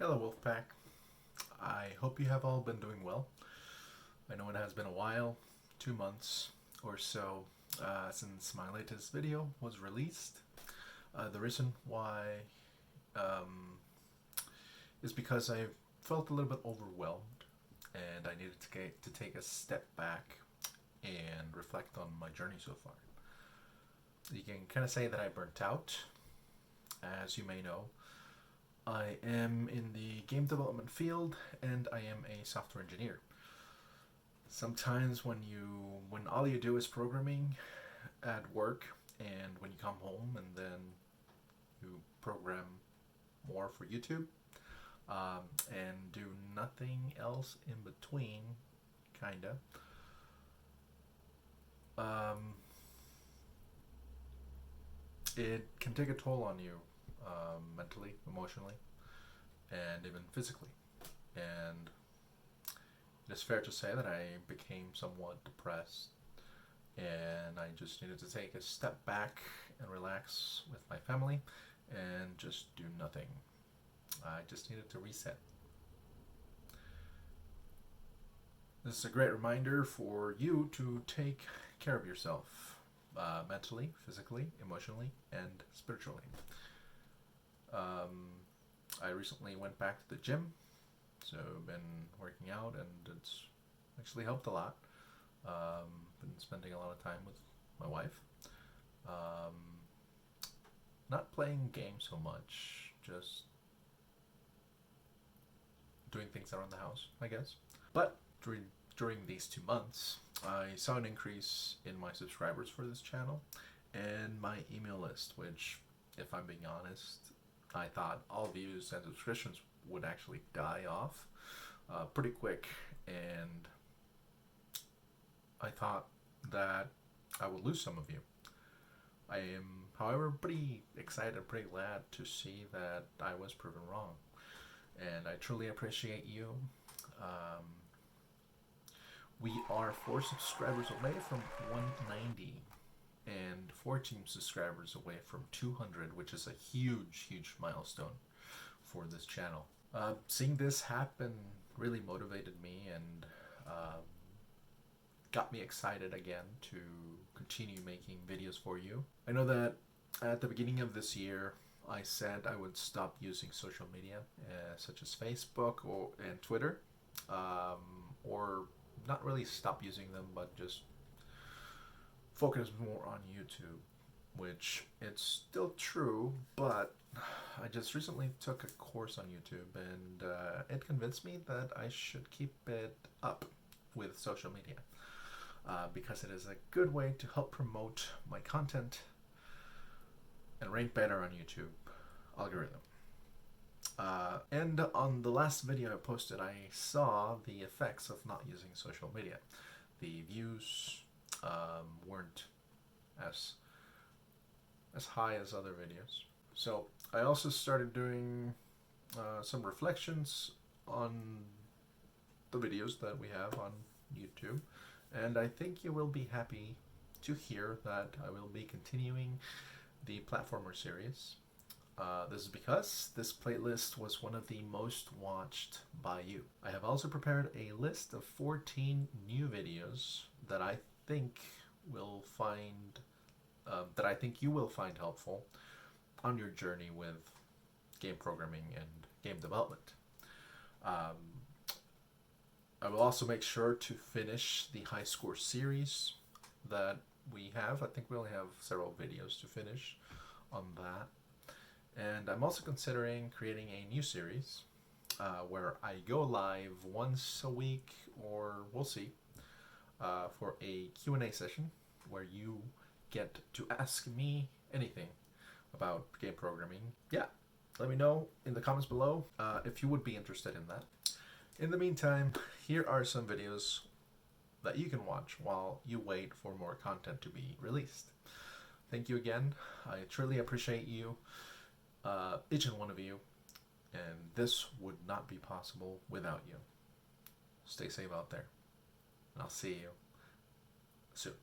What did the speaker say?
Hello Wolfpack. I hope you have all been doing well. I know it has been a while, 2 months or so, since my latest video was released. The reason why um, is because I felt a little bit overwhelmed and I needed to take a step back and reflect on my journey so far. You can kind of say that I burnt out. As you may know, I am in the game development field and I am a software engineer. Sometimes when all you do is programming at work, and when you come home and then you program more for YouTube, and do nothing else in between, kinda, it can take a toll on you, mentally, emotionally, and even physically. And it is fair to say that I became somewhat depressed, and I just needed to take a step back and relax with my family and just do nothing. I just needed to reset. This is a great reminder for you to take care of yourself, mentally, physically, emotionally, and spiritually. I recently went back to the gym, so I've been working out and it's actually helped a lot. Been spending a lot of time with my wife. Um, Not playing games so much, just doing things around the house, I guess. But during these 2 months, I saw an increase in my subscribers for this channel and my email list, which, if I'm being honest, I thought all views and subscriptions would actually die off pretty quick, and I thought that I would lose some of you. I am, however, pretty excited, pretty glad to see that I was proven wrong, and I truly appreciate you. We are 4 subscribers away from 190 and 14 subscribers away from 200, which is a huge milestone for this channel. Seeing this happen really motivated me and got me excited again to continue making videos for you. I know that at the beginning of this year, I said I would stop using social media, such as Facebook and Twitter, or not really stop using them, but just focus more on YouTube, which it's still true, but I just recently took a course on YouTube, and it convinced me that I should keep it up with social media, because it is a good way to help promote my content and rank better on YouTube algorithm. And on the last video I posted, I saw the effects of not using social media. The views weren't as high as other videos. So I also started doing some reflections on the videos that we have on YouTube, and I think you will be happy to hear that I will be continuing the platformer series. This is because this playlist was one of the most watched by you. I have also prepared a list of 14 new videos that I think you will find helpful on your journey with game programming and game development. I will also make sure to finish the high score series that we have. I think we only have several videos to finish on that. And I'm also considering creating a new series where I go live once a week, or we'll see, for a Q&A session where you get to ask me anything about game programming. Yeah, let me know in the comments below if you would be interested in that. In the meantime, here are some videos that you can watch while you wait for more content to be released. Thank you again. I truly appreciate you, each and one of you, and this would not be possible without you. Stay safe out there, and I'll see you soon.